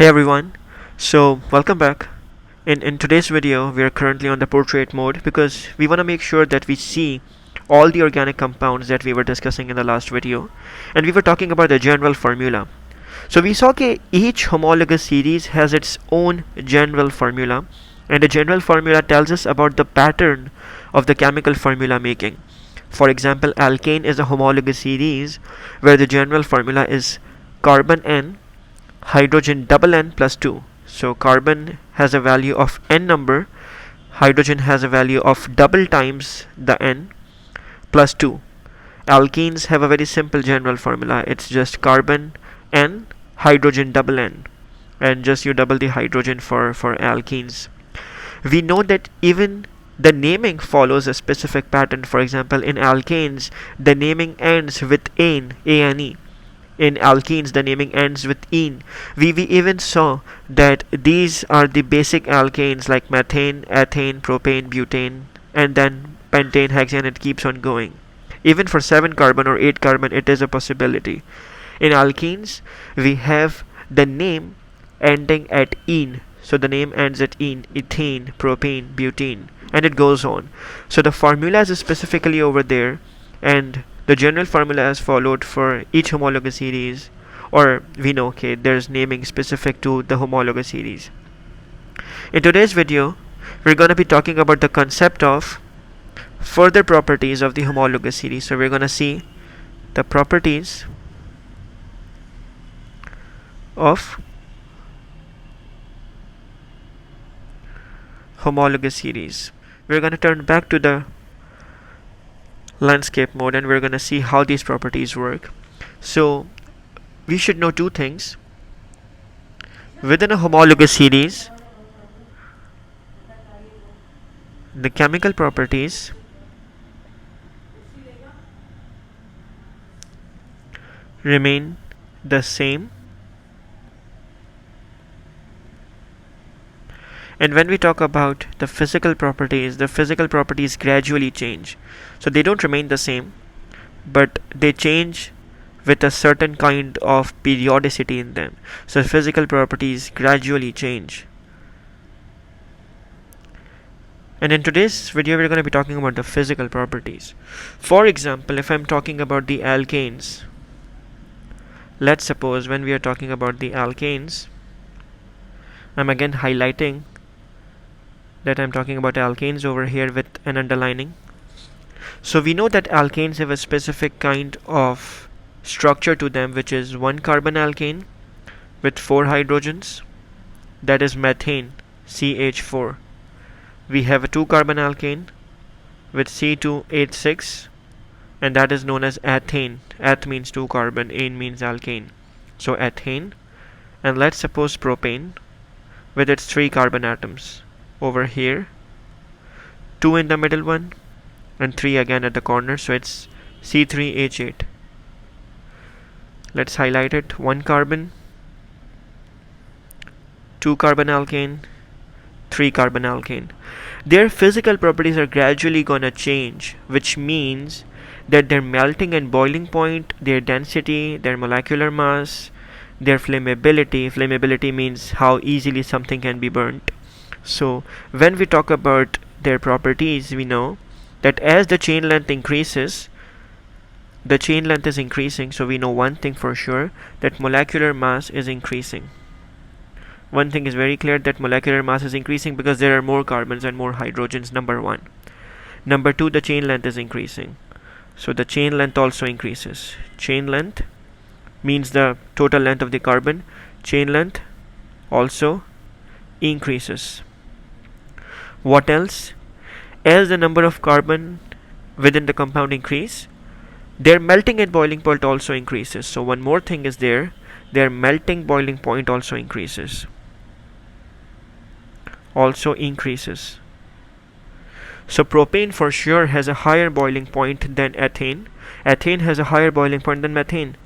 Hey everyone, so welcome back. In today's video, we are currently on the portrait mode because we want to make sure that we see all the organic compounds that we were discussing in the last video, and we were talking about the general formula. So we saw that each homologous series has its own general formula, and the general formula tells us about the pattern of the chemical formula making. For example, alkane is a homologous series where the general formula is carbon N hydrogen double N plus 2. So carbon has a value of N number, hydrogen has a value of double times the N plus 2. Alkenes have a very simple general formula. It's just carbon N hydrogen double N, and just you double the hydrogen for alkenes. We know that even the naming follows a specific pattern. For example, in alkanes the naming ends with ane, ane. In alkenes the naming ends with ene. We even saw that these are the basic alkanes like methane, ethane, propane, butane, and then pentane, hexane. It keeps on going. Even for 7 carbon or 8 carbon it is a possibility. In alkenes we have the name ending at ene. So the name ends at ene, ethane, propane, butane, and it goes on. So the formula is specifically over there, and the general formula is followed for each homologous series, or we know there's naming specific to the homologous series. In today's video, we're going to be talking about the concept of further properties of the homologous series. So we're going to see the properties of homologous series. We're going to turn back to the landscape mode and we're going to see how these properties work. So we should know two things. Within a homologous series, the chemical properties remain the same, and when we talk about the physical properties gradually change. So they don't remain the same, but they change with a certain kind of periodicity in them. So physical properties gradually change. And in today's video we're going to be talking about the physical properties. For example, if I'm talking about the alkanes, let's suppose when we are talking about the alkanes, I'm again highlighting that I'm talking about alkanes over here with an underlining. So we know that alkanes have a specific kind of structure to them, which is 1 carbon alkane with 4 hydrogens, that is methane, CH4. We have a 2 carbon alkane with C2H6, and that is known as ethane. Eth means 2 carbon, ane means alkane. So ethane. And let's suppose propane with its 3 carbon atoms over here, 2 in the middle one and 3 again at the corner, so it's C3H8. Let's highlight it. 1 carbon, 2 carbon alkane, 3 carbon alkane. Their physical properties are gradually gonna change, which means that their melting and boiling point, their density, their molecular mass, their flammability means how easily something can be burnt. So when we talk about their properties, we know that as the chain length increases, the chain length is increasing. So we know one thing for sure, that molecular mass is increasing. One thing is very clear, that molecular mass is increasing because there are more carbons and more hydrogens, number 1. Number 2, the chain length is increasing. So the chain length also increases. Chain length means the total length of the carbon. Chain length also increases. What else? As the number of carbon within the compound increase, their melting and boiling point also increases. So one more thing is there, their melting boiling point also increases. So propane for sure has a higher boiling point than ethane. Ethane has a higher boiling point than methane.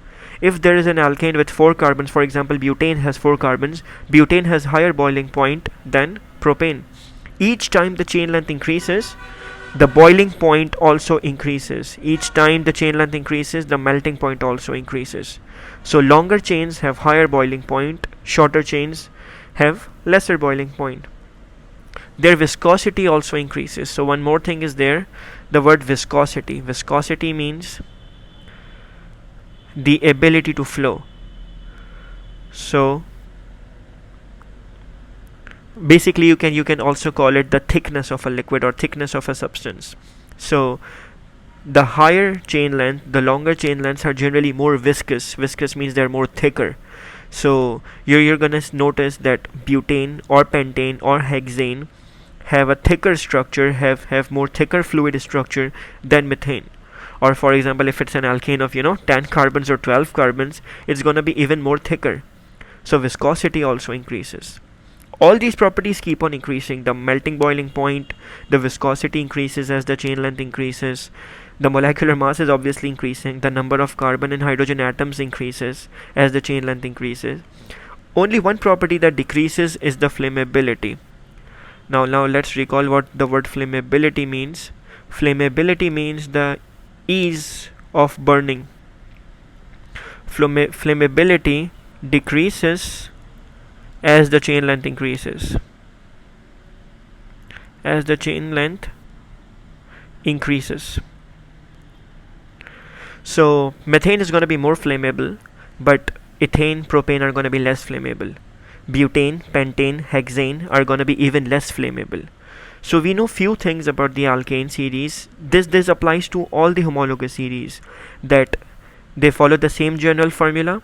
If there is an alkane with 4 carbons, for example butane has 4 carbons, butane has higher boiling point than propane. Each time the chain length increases, the boiling point also increases. Each time the chain length increases, the melting point also increases. So longer chains have higher boiling point, shorter chains have lesser boiling point. Their viscosity also increases. So one more thing is there, the word viscosity. Viscosity means the ability to flow. So basically you can also call it the thickness of a liquid or thickness of a substance. So the higher chain length, the longer chain lengths are generally more viscous. Viscous means they're more thicker. So you're gonna notice that butane or pentane or hexane have a thicker structure, have more thicker fluid structure than methane. Or for example, if it's an alkane of 10 carbons or 12 carbons, it's gonna be even more thicker. So viscosity also increases. All these properties keep on increasing. The melting boiling point, the viscosity increases as the chain length increases. The molecular mass is obviously increasing. The number of carbon and hydrogen atoms increases as the chain length increases. Only one property that decreases is the flammability. Now let's recall what the word flammability means. Flammability means the ease of burning. Flammability decreases as the chain length increases. As the chain length increases. So methane is going to be more flammable, but ethane, propane are going to be less flammable. Butane, pentane, hexane are going to be even less flammable. So we know few things about the alkane series. This applies to all the homologous series, that they follow the same general formula.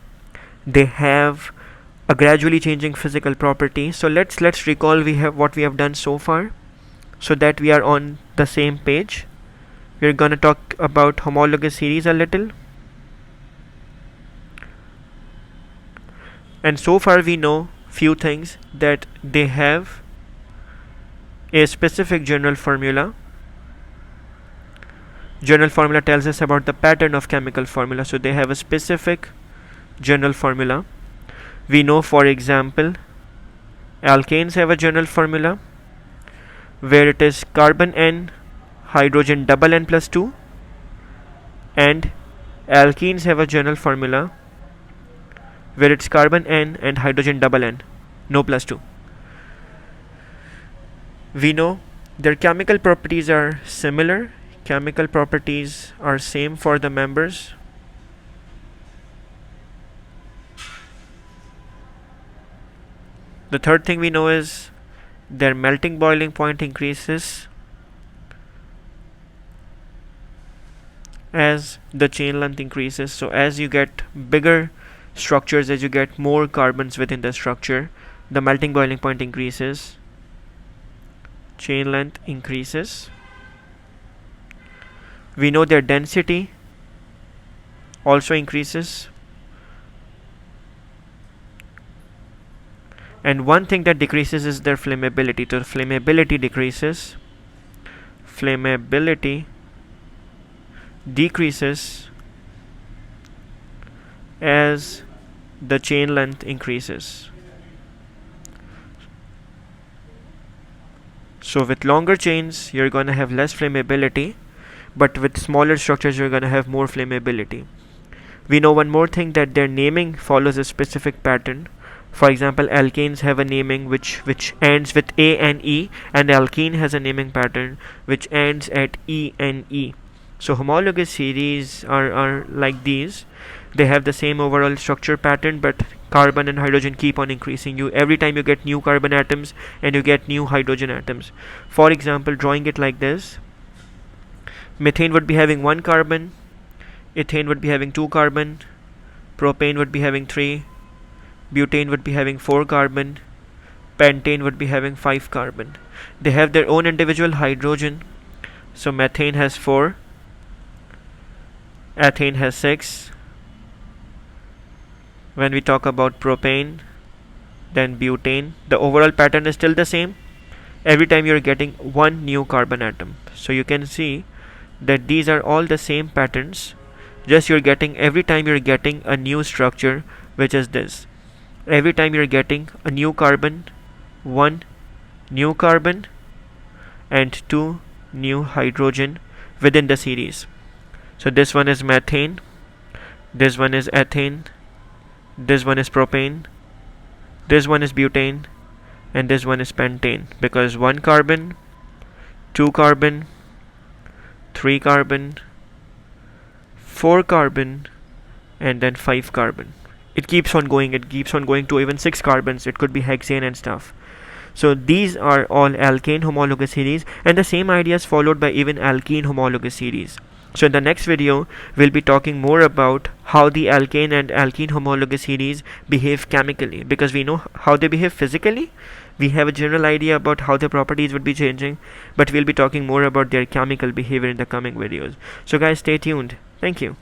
They have a gradually changing physical property. So let's recall what we have done so far, so that we are on the same page. We're gonna talk about homologous series a little. And so far we know few things, that they have a specific general formula. General formula tells us about the pattern of chemical formula, so they have a specific general formula. We know, for example, alkanes have a general formula where it is carbon N, hydrogen double N plus 2, and alkenes have a general formula where it's carbon N and hydrogen double N, no plus 2. We know their chemical properties are similar. Chemical properties are same for the members. The third thing we know is their melting boiling point increases as the chain length increases. So as you get bigger structures, as you get more carbons within the structure, the melting boiling point increases, chain length increases. We know their density also increases. And one thing that decreases is their flammability. So flammability decreases. Flammability decreases as the chain length increases. So with longer chains you're going to have less flammability, but with smaller structures you're going to have more flammability. We know one more thing, that their naming follows a specific pattern. For example, alkanes have a naming which ends with A and E, and alkene has a naming pattern which ends at E and E. So homologous series are like these. They have the same overall structure pattern, but carbon and hydrogen keep on increasing. Every time you get new carbon atoms and you get new hydrogen atoms. For example, drawing it like this, methane would be having 1 carbon, ethane would be having 2 carbon, propane would be having 3, butane would be having 4 carbon, pentane would be having 5 carbon. They have their own individual hydrogen. So methane has 4, ethane has 6. When we talk about propane, then butane, the overall pattern is still the same. Every time you're getting 1 new carbon atom. So you can see that these are all the same patterns, just every time you're getting a new structure, which is this. Every time you're getting a new carbon, 1 new carbon and 2 new hydrogen within the series. So this one is methane, this one is ethane, this one is propane, This one is butane, and this one is pentane, because 1 carbon, 2 carbon, 3 carbon, 4 carbon, and then 5 carbon. It keeps on going to even 6 carbons. It could be hexane and stuff. So these are all alkane homologous series, and the same idea is followed by even alkene homologous series. So in the next video, we'll be talking more about how the alkane and alkene homologous series behave chemically, because we know how they behave physically. We have a general idea about how their properties would be changing, but we'll be talking more about their chemical behavior in the coming videos. So guys, stay tuned. Thank you.